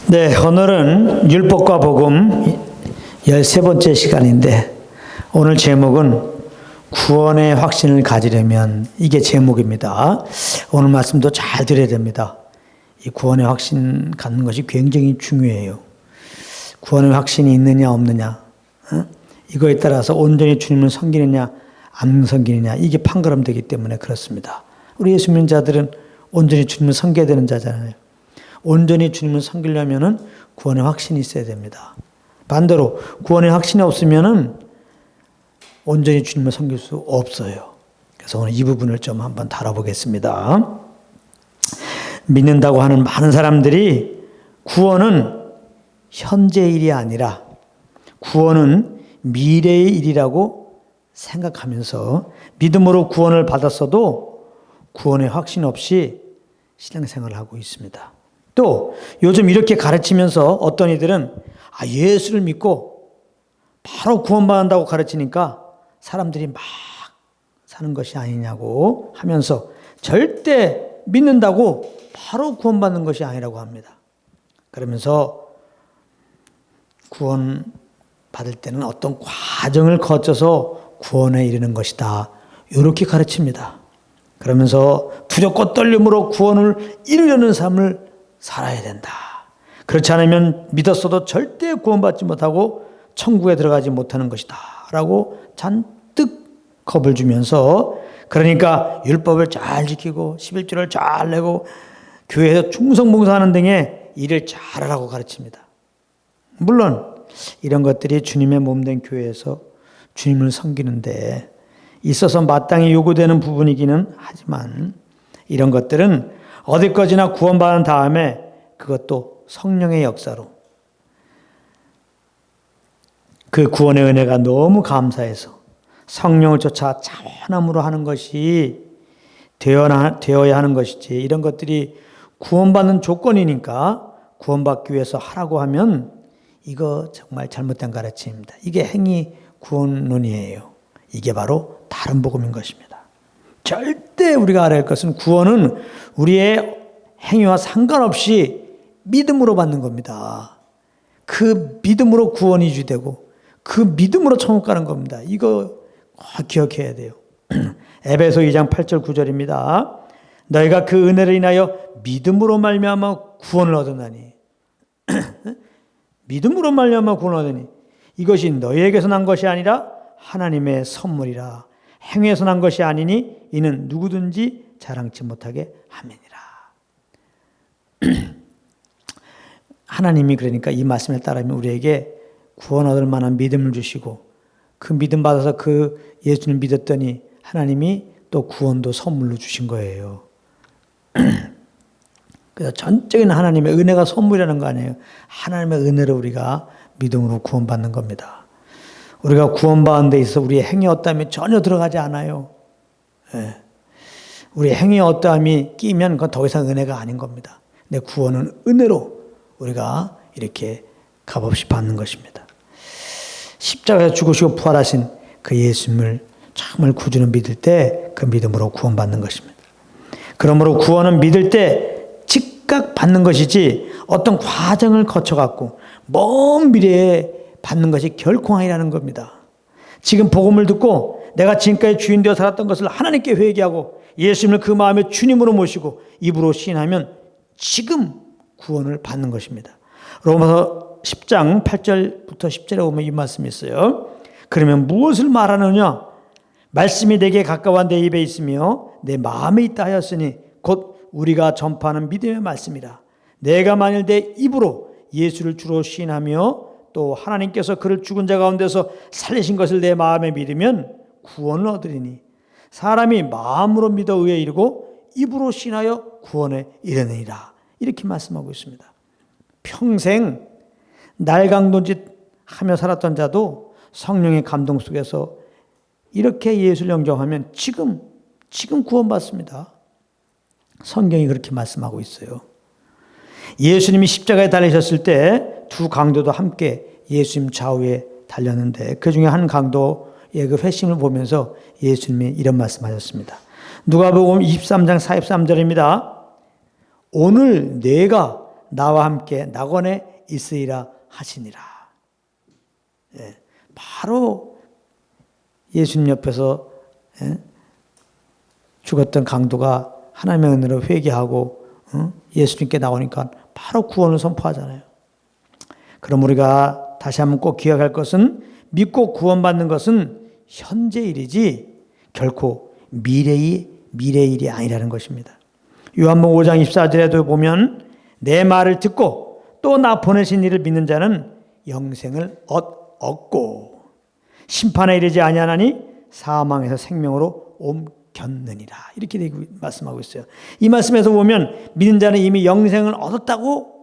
네, 오늘은 율법과 복음 13번째 시간인데 오늘 제목은 구원의 확신을 가지려면, 이게 제목입니다. 오늘 말씀도 잘 들어야 됩니다. 이 구원의 확신 갖는 것이 굉장히 중요해요. 구원의 확신이 있느냐 없느냐, 이거에 따라서 온전히 주님을 섬기느냐 안 섬기느냐, 이게 판가름되기 때문에 그렇습니다. 우리 예수 믿는 자들은 온전히 주님을 섬겨야 되는 자잖아요. 온전히 주님을 섬기려면 구원의 확신이 있어야 됩니다. 반대로 구원의 확신이 없으면 온전히 주님을 섬길 수 없어요. 그래서 오늘 이 부분을 좀 한번 다뤄보겠습니다. 믿는다고 하는 많은 사람들이 구원은 현재 일이 아니라 구원은 미래의 일이라고 생각하면서 믿음으로 구원을 받았어도 구원의 확신 없이 신앙생활을 하고 있습니다. 또 요즘 이렇게 가르치면서 어떤 이들은 예수를 믿고 바로 구원받는다고 가르치니까 사람들이 막 사는 것이 아니냐고 하면서 절대 믿는다고 바로 구원받는 것이 아니라고 합니다. 그러면서 구원 받을 때는 어떤 과정을 거쳐서 구원에 이르는 것이다, 이렇게 가르칩니다. 그러면서 두렵고 떨림으로 구원을 이루려는 삶을 살아야 된다. 그렇지 않으면 믿었어도 절대 구원받지 못하고 천국에 들어가지 못하는 것이다 라고 잔뜩 겁을 주면서, 그러니까 율법을 잘 지키고 11조를 잘 내고 교회에서 충성봉사하는 등의 일을 잘하라고 가르칩니다. 물론 이런 것들이 주님의 몸된 교회에서 주님을 섬기는데 있어서 마땅히 요구되는 부분이기는 하지만, 이런 것들은 어디까지나 구원받은 다음에 그것도 성령의 역사로, 그 구원의 은혜가 너무 감사해서 성령을 쫓아 자원함으로 하는 것이 되어야 하는 것이지, 이런 것들이 구원받는 조건이니까 구원받기 위해서 하라고 하면 이거 정말 잘못된 가르침입니다. 이게 행위 구원론이에요. 이게 바로 다른 복음인 것입니다. 절대 우리가 알아야 할 것은 구원은 우리의 행위와 상관없이 믿음으로 받는 겁니다. 그 믿음으로 구원이 유지되고 그 믿음으로 천국 가는 겁니다. 이거 기억해야 돼요. 에베소 2장 8절 9절입니다. 너희가 그 은혜를 인하여 믿음으로 말미암아 구원을 얻었나니 믿음으로 말미암아 구원을 얻으니 이것이 너희에게서 난 것이 아니라 하나님의 선물이라. 행위에서 난 것이 아니니 이는 누구든지 자랑치 못하게 함이니라. 하나님이 그러니까 이 말씀에 따르면 우리에게 구원 얻을 만한 믿음을 주시고, 그 믿음 받아서 그 예수님 믿었더니 하나님이 또 구원도 선물로 주신 거예요. 그래서 전적인 하나님의 은혜가 선물이라는 거 아니에요. 하나님의 은혜로 우리가 믿음으로 구원받는 겁니다. 우리가 구원받은 데 있어서 우리의 행위 어떠함이 전혀 들어가지 않아요. 예. 우리의 행위 어떠함이 끼면 그건 더 이상 은혜가 아닌 겁니다. 근데 구원은 은혜로 우리가 이렇게 값없이 받는 것입니다. 십자가에서 죽으시고 부활하신 그 예수님을 정말 구주로 믿을 때 그 믿음으로 구원받는 것입니다. 그러므로 구원은 믿을 때 즉각 받는 것이지 어떤 과정을 거쳐갖고 먼 미래에 받는 것이 결코 아니라는 겁니다. 지금 복음을 듣고 내가 지금까지 주인 되어 살았던 것을 하나님께 회개하고 예수님을 그 마음의 주님으로 모시고 입으로 시인하면 지금 구원을 받는 것입니다. 로마서 10장 8절부터 10절에 보면 이 말씀이 있어요. 그러면 무엇을 말하느냐? 말씀이 내게 가까워 내 입에 있으며 내 마음에 있다 하였으니 곧 우리가 전파하는 믿음의 말씀이라. 내가 만일 내 입으로 예수를 주로 시인하며 또 하나님께서 그를 죽은 자 가운데서 살리신 것을 내 마음에 믿으면 구원을 얻으리니 사람이 마음으로 믿어 의에 이르고 입으로 시인하여 구원에 이르느니라. 이렇게 말씀하고 있습니다. 평생 날강도짓 하며 살았던 자도 성령의 감동 속에서 이렇게 예수를 영접하면 지금 구원받습니다. 성경이 그렇게 말씀하고 있어요. 예수님이 십자가에 달리셨을 때 두 강도도 함께 예수님 좌우에 달렸는데 그 중에 한 강도의 그 회심을 보면서 예수님이 이런 말씀하셨습니다. 누가복음 23장 43절입니다. 오늘 내가 나와 함께 낙원에 있으리라 하시니라. 예, 바로 예수님 옆에서 죽었던 강도가 하나님의 은혜로 회개하고 예수님께 나오니까 바로 구원을 선포하잖아요. 그럼 우리가 다시 한번 꼭 기억할 것은 믿고 구원받는 것은 현재 일이지 결코 미래의 일이 아니라는 것입니다. 요한복음 5장 24절에도 보면 내 말을 듣고 또 나 보내신 이를 믿는 자는 영생을 얻고 심판에 이르지 아니하나니 사망에서 생명으로 옮겼느니라. 이렇게 말씀하고 있어요. 이 말씀에서 보면 믿는 자는 이미 영생을 얻었다고,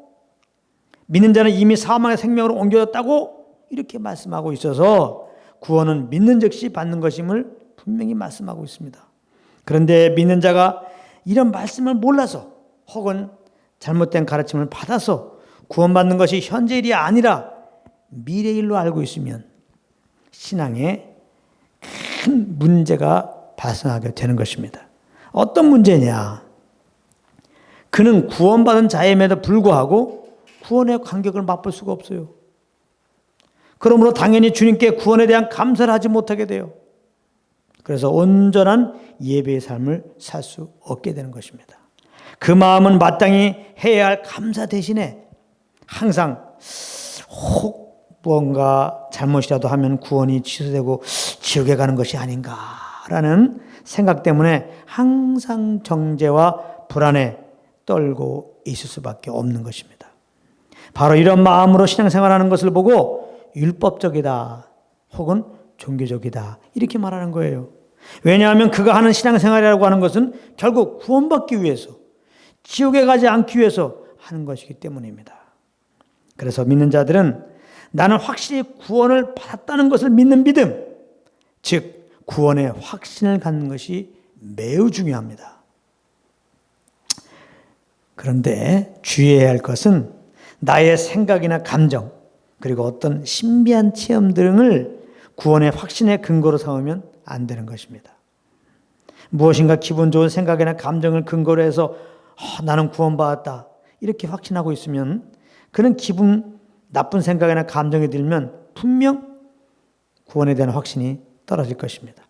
믿는 자는 이미 사망의 생명으로 옮겨졌다고 이렇게 말씀하고 있어서 구원은 믿는 즉시 받는 것임을 분명히 말씀하고 있습니다. 그런데 믿는 자가 이런 말씀을 몰라서 혹은 잘못된 가르침을 받아서 구원받는 것이 현재 일이 아니라 미래 일로 알고 있으면 신앙에 큰 문제가 발생하게 되는 것입니다. 어떤 문제냐? 그는 구원받은 자임에도 불구하고 구원의 감격을 맛볼 수가 없어요. 그러므로 당연히 주님께 구원에 대한 감사를 하지 못하게 돼요. 그래서 온전한 예배의 삶을 살 수 없게 되는 것입니다. 그 마음은 마땅히 해야 할 감사 대신에 항상 혹 무언가 잘못이라도 하면 구원이 취소되고 지옥에 가는 것이 아닌가라는 생각 때문에 항상 정죄와 불안에 떨고 있을 수밖에 없는 것입니다. 바로 이런 마음으로 신앙생활하는 것을 보고 율법적이다 혹은 종교적이다 이렇게 말하는 거예요. 왜냐하면 그가 하는 신앙생활이라고 하는 것은 결국 구원받기 위해서, 지옥에 가지 않기 위해서 하는 것이기 때문입니다. 그래서 믿는 자들은 나는 확실히 구원을 받았다는 것을 믿는 믿음, 즉 구원의 확신을 갖는 것이 매우 중요합니다. 그런데 주의해야 할 것은 나의 생각이나 감정 그리고 어떤 신비한 체험 등을 구원의 확신의 근거로 삼으면 안 되는 것입니다. 무엇인가 기분 좋은 생각이나 감정을 근거로 해서 나는 구원받았다 이렇게 확신하고 있으면 그는 기분 나쁜 생각이나 감정이 들면 분명 구원에 대한 확신이 떨어질 것입니다.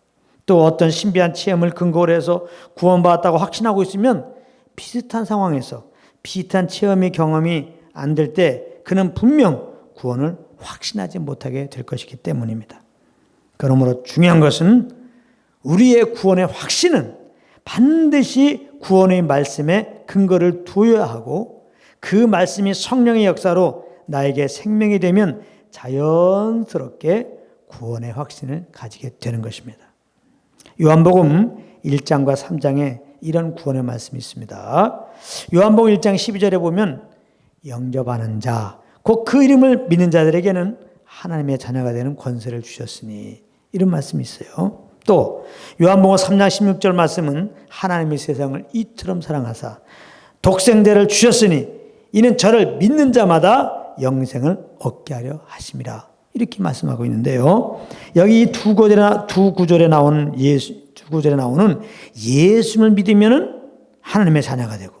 또 어떤 신비한 체험을 근거로 해서 구원받았다고 확신하고 있으면 비슷한 상황에서 비슷한 체험이 경험이 안 될 때 그는 분명 구원을 확신하지 못하게 될 것이기 때문입니다. 그러므로 중요한 것은 우리의 구원의 확신은 반드시 구원의 말씀에 근거를 두어야 하고 그 말씀이 성령의 역사로 나에게 생명이 되면 자연스럽게 구원의 확신을 가지게 되는 것입니다. 요한복음 1장과 3장에 이런 구원의 말씀이 있습니다. 요한복음 1장 12절에 보면 영접하는 자, 곧 그 이름을 믿는 자들에게는 하나님의 자녀가 되는 권세를 주셨으니 이런 말씀이 있어요. 또 요한복음 3장 16절 말씀은 하나님이 세상을 이처럼 사랑하사 독생자를 주셨으니 이는 저를 믿는 자마다 영생을 얻게 하려 하심이라 이렇게 말씀하고 있는데요. 여기 두 구절에 나오는 예수를 믿으면 하나님의 자녀가 되고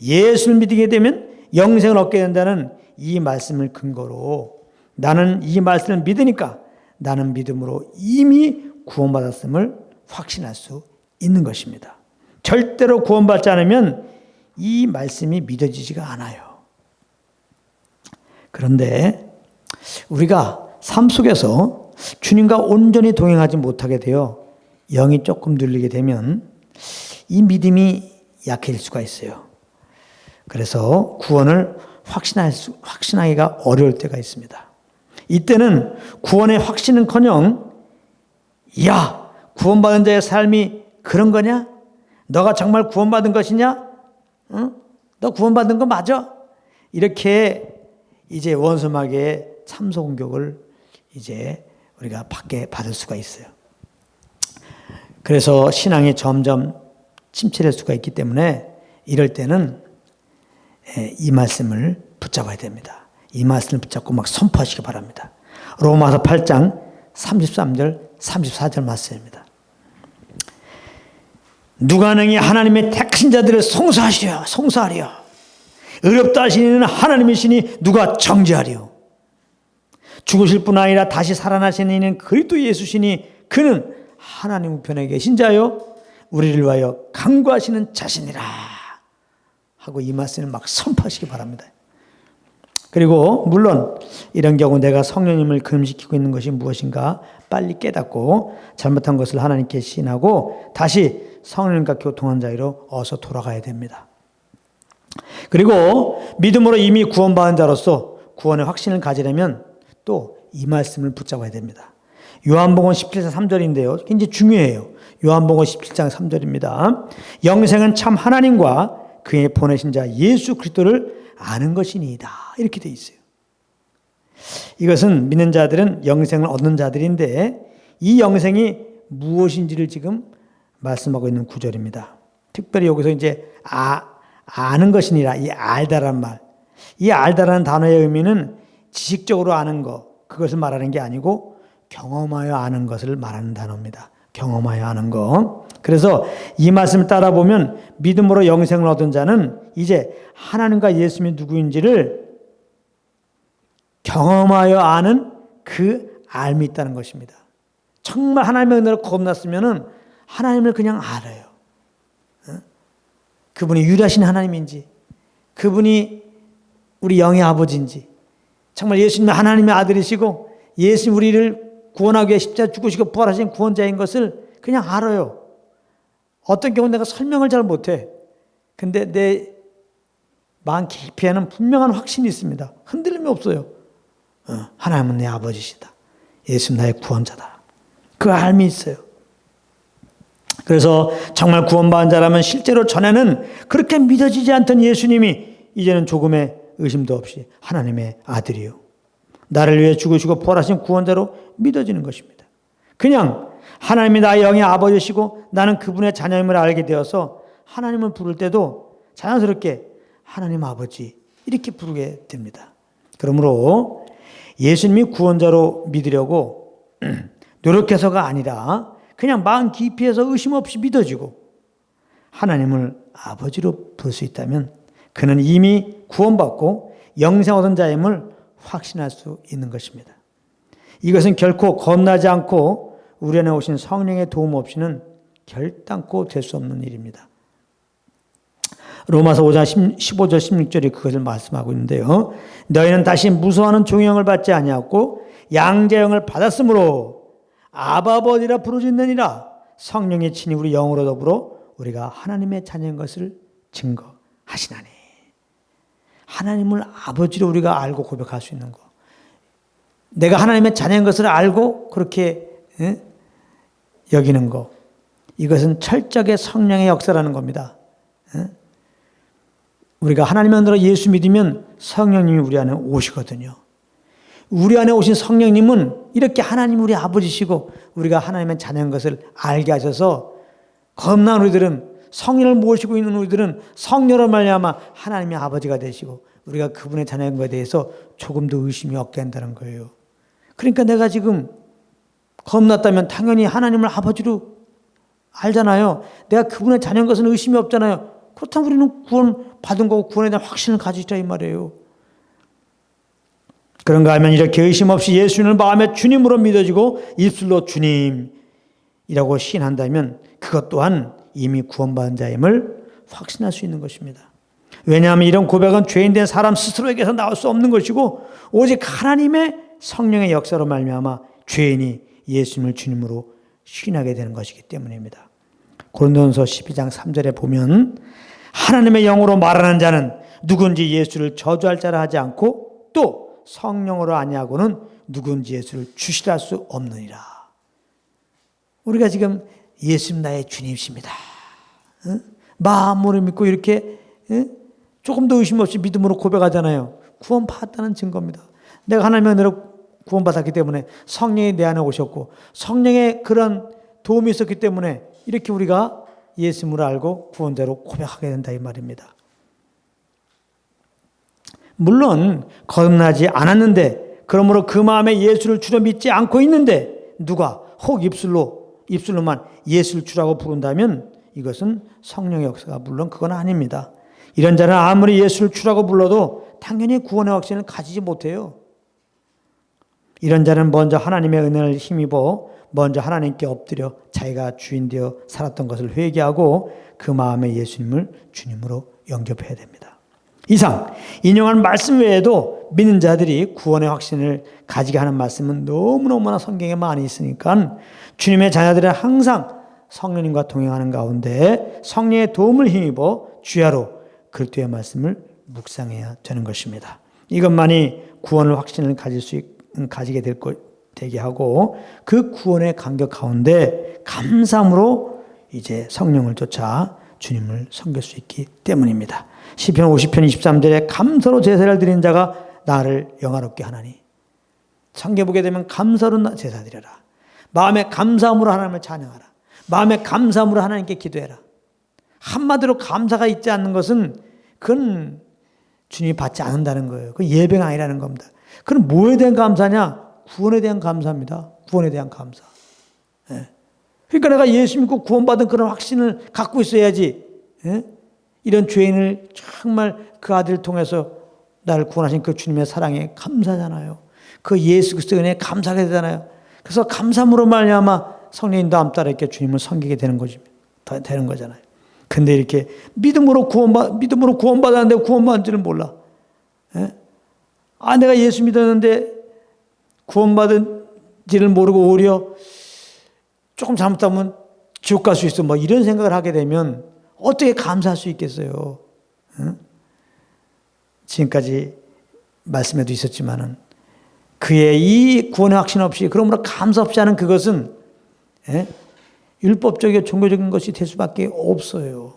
예수를 믿게 되면 영생을 얻게 된다는 이 말씀을 근거로 나는 이 말씀을 믿으니까 나는 믿음으로 이미 구원받았음을 확신할 수 있는 것입니다. 절대로 구원받지 않으면 이 말씀이 믿어지지가 않아요. 그런데 우리가 삶 속에서 주님과 온전히 동행하지 못하게 되어 영이 조금 눌리게 되면 이 믿음이 약해질 수가 있어요. 그래서 구원을 확신하기가 어려울 때가 있습니다. 이때는 구원의 확신은커녕 야, 구원받은 자의 삶이 그런 거냐? 너가 정말 구원받은 것이냐? 응? 너 구원받은 거 맞아? 이렇게 이제 원수마귀의 참소 공격을 이제 우리가 받을 수가 있어요. 그래서 신앙이 점점 침체될 수가 있기 때문에 이럴 때는 이 말씀을 붙잡아야 됩니다. 이 말씀을 붙잡고 막 선포하시기 바랍니다. 로마서 8장 33절 34절 말씀입니다. 누가 능히 하나님의 택하신 자들을 송사하리요 의롭다 하시는 이는 하나님이시니 누가 정죄하리요. 죽으실 뿐 아니라 다시 살아나시는 이는 그리스도 예수시니 그는 하나님 우편에 계신 자요 우리를 위하여 간구하시는 자신이라 하고 이 말씀을 막 선포하시기 바랍니다. 그리고 물론 이런 경우 내가 성령님을 금지시키고 있는 것이 무엇인가 빨리 깨닫고 잘못한 것을 하나님께 시인하고 다시 성령님과 교통한 자리로 어서 돌아가야 됩니다. 그리고 믿음으로 이미 구원받은 자로서 구원의 확신을 가지려면 또 이 말씀을 붙잡아야 됩니다. 요한복음 17장 3절인데요. 굉장히 중요해요. 요한복음 17장 3절입니다. 영생은 참 하나님과 그의 보내신 자 예수 그리스도를 아는 것이니이다. 이렇게 돼 있어요. 이것은 믿는 자들은 영생을 얻는 자들인데 이 영생이 무엇인지를 지금 말씀하고 있는 구절입니다. 특별히 여기서 이제 아는 것이니라 이 알다라는 말. 이 알다라는 단어의 의미는 지식적으로 아는 것 그것을 말하는 게 아니고 경험하여 아는 것을 말하는 단어입니다. 경험하여 아는 것. 그래서 이 말씀을 따라 보면 믿음으로 영생을 얻은 자는 이제 하나님과 예수님이 누구인지를 경험하여 아는 그 알미 있다는 것입니다. 정말 하나님의 은혜로 겁났으면은 하나님을 그냥 알아요. 그분이 유일하신 하나님인지, 그분이 우리 영의 아버지인지, 정말 예수님이 하나님의 아들이시고 예수님 우리를 구원하기 위해 십자가 죽으시고 부활하신 구원자인 것을 그냥 알아요. 어떤 경우는 내가 설명을 잘 못해. 근데 내 마음 깊이에는 분명한 확신이 있습니다. 흔들림이 없어요. 하나님은 내 아버지시다. 예수님 나의 구원자다. 그 알미 있어요. 그래서 정말 구원받은 자라면 실제로 전에는 그렇게 믿어지지 않던 예수님이 이제는 조금의 의심도 없이 하나님의 아들이요. 나를 위해 죽으시고 부활하신 구원자로 믿어지는 것입니다. 그냥 하나님이 나의 영의 아버지시고 나는 그분의 자녀임을 알게 되어서 하나님을 부를 때도 자연스럽게 하나님 아버지 이렇게 부르게 됩니다. 그러므로 예수님이 구원자로 믿으려고 노력해서가 아니라 그냥 마음 깊이에서 의심 없이 믿어지고 하나님을 아버지로 부를 수 있다면 그는 이미 구원받고 영생 얻은 자임을 확신할 수 있는 것입니다. 이것은 결코 겁나지 않고 우리 안에 오신 성령의 도움 없이는 결단코 될 수 없는 일입니다. 로마서 5장 15절 16절이 그것을 말씀하고 있는데요. 너희는 다시 무서워하는 종영을 받지 아니하고 양자영을 받았으므로 아바버지라 부르짖느니라. 성령이 친히 우리 영으로 더불어 우리가 하나님의 자녀인 것을 증거하시나니. 하나님을 아버지로 우리가 알고 고백할 수 있는 것. 내가 하나님의 자녀인 것을 알고 그렇게 여기는 것. 이것은 철저하게 성령의 역사라는 겁니다. 우리가 하나님의 은혜로 예수 믿으면 성령님이 우리 안에 오시거든요. 우리 안에 오신 성령님은 이렇게 하나님 우리 아버지시고 우리가 하나님의 자녀인 것을 알게 하셔서 겁난 우리들은 성령을 모시고 있는 우리들은 성령으로 말미암아 하나님의 아버지가 되시고 우리가 그분의 자녀인 것에 대해서 조금도 의심이 없게 한다는 거예요. 그러니까 내가 지금 겁났다면 당연히 하나님을 아버지로 알잖아요. 내가 그분의 자녀인 것은 의심이 없잖아요. 그렇다면 우리는 구원 받은 거고 구원에 대한 확신을 가지자 이 말이에요. 그런가 하면 이렇게 의심 없이 예수님을 마음에 주님으로 믿어지고 입술로 주님이라고 시인한다면 그것 또한 이미 구원받은 자임을 확신할 수 있는 것입니다. 왜냐하면 이런 고백은 죄인된 사람 스스로에게서 나올 수 없는 것이고 오직 하나님의 성령의 역사로 말미암아 죄인이 예수님을 주님으로 시인하게 되는 것이기 때문입니다. 고린도전서 12장 3절에 보면 하나님의 영으로 말하는 자는 누군지 예수를 저주할 자라 하지 않고 또 성령으로 아니하고는 누군지 예수를 주시라 할 수 없느니라. 우리가 지금 예수님 나의 주님이십니다. 마음으로 믿고 이렇게 조금 더 의심 없이 믿음으로 고백하잖아요. 구원받았다는 증거입니다. 내가 하나님의 은혜로 구원받았기 때문에 성령이 내 안에 오셨고 성령의 그런 도움이 있었기 때문에 이렇게 우리가 예수님을 알고 구원자로 고백하게 된다 이 말입니다. 물론 거듭나지 않았는데 그러므로 그 마음에 예수를 주로 믿지 않고 있는데 누가 혹 입술로만 예수를 주라고 부른다면 이것은 성령의 역사가 물론 그건 아닙니다. 이런 자는 아무리 예수를 주라고 불러도 당연히 구원의 확신을 가지지 못해요. 이런 자는 먼저 하나님의 은혜를 힘입어 먼저 하나님께 엎드려 자기가 주인 되어 살았던 것을 회개하고 그 마음에 예수님을 주님으로 영접해야 됩니다. 이상 인용한 말씀 외에도 믿는 자들이 구원의 확신을 가지게 하는 말씀은 너무너무나 성경에 많이 있으니까 주님의 자녀들은 항상 성령님과 동행하는 가운데 성령의 도움을 힘입어 주야로 그리스도의 말씀을 묵상해야 되는 것입니다. 이것만이 구원의 확신을 가지게 되게 하고 그 구원의 간격 가운데 감사함으로 이제 성령을 쫓아 주님을 섬길 수 있기 때문입니다. 시편 50편 23절에 감사로 제사를 드린 자가 나를 영화롭게 하나니. 성경 보게 되면 감사로 제사 드려라. 마음에 감사함으로 하나님을 찬양하라. 마음에 감사함으로 하나님께 기도해라. 한마디로 감사가 있지 않는 것은 그건 주님이 받지 않는다는 거예요. 그건 예배가 아니라는 겁니다. 그럼 뭐에 대한 감사냐? 구원에 대한 감사입니다. 구원에 대한 감사. 예. 그러니까 내가 예수 믿고 구원받은 그런 확신을 갖고 있어야지. 예? 이런 죄인을 정말 그 아들을 통해서 나를 구원하신 그 주님의 사랑에 감사하잖아요. 그 예수 그리스도의 은혜에 감사하게 되잖아요. 그래서 감사함으로 말미암아 성령님도 암 따라 이렇게 주님을 섬기게 되는 거잖아요. 근데 이렇게 믿음으로 구원받았는데 구원받은 줄은 몰라. 예? 내가 예수 믿었는데 구원받은지를 모르고 오히려 조금 잘못하면 지옥 갈 수 있어. 뭐 이런 생각을 하게 되면 어떻게 감사할 수 있겠어요? 응? 지금까지 말씀에도 있었지만은 그의 이 구원의 확신 없이 그러므로 감사 없이 하는 그것은 율법적이고 종교적인 것이 될 수밖에 없어요.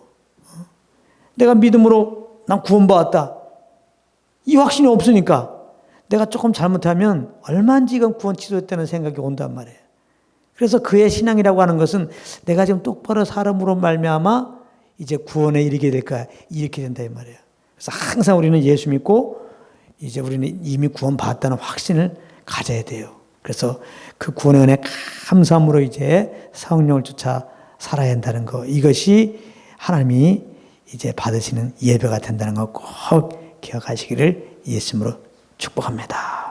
내가 믿음으로 난 구원받았다. 이 확신이 없으니까 내가 조금 잘못하면 얼마인지 이건 구원 취소했다는 생각이 온단 말이에요. 그래서 그의 신앙이라고 하는 것은 내가 지금 똑바로 사람으로 말미암아 이제 구원에 이르게 될까 이렇게 된다 이 말이에요. 그래서 항상 우리는 예수 믿고 이제 우리는 이미 구원받았다는 확신을 가져야 돼요. 그래서 그 구원의 은혜 감사함으로 이제 성령을 쫓아 살아야 한다는 거. 이것이 하나님이 이제 받으시는 예배가 된다는 거 꼭 기억하시기를 예수님으로 축복합니다.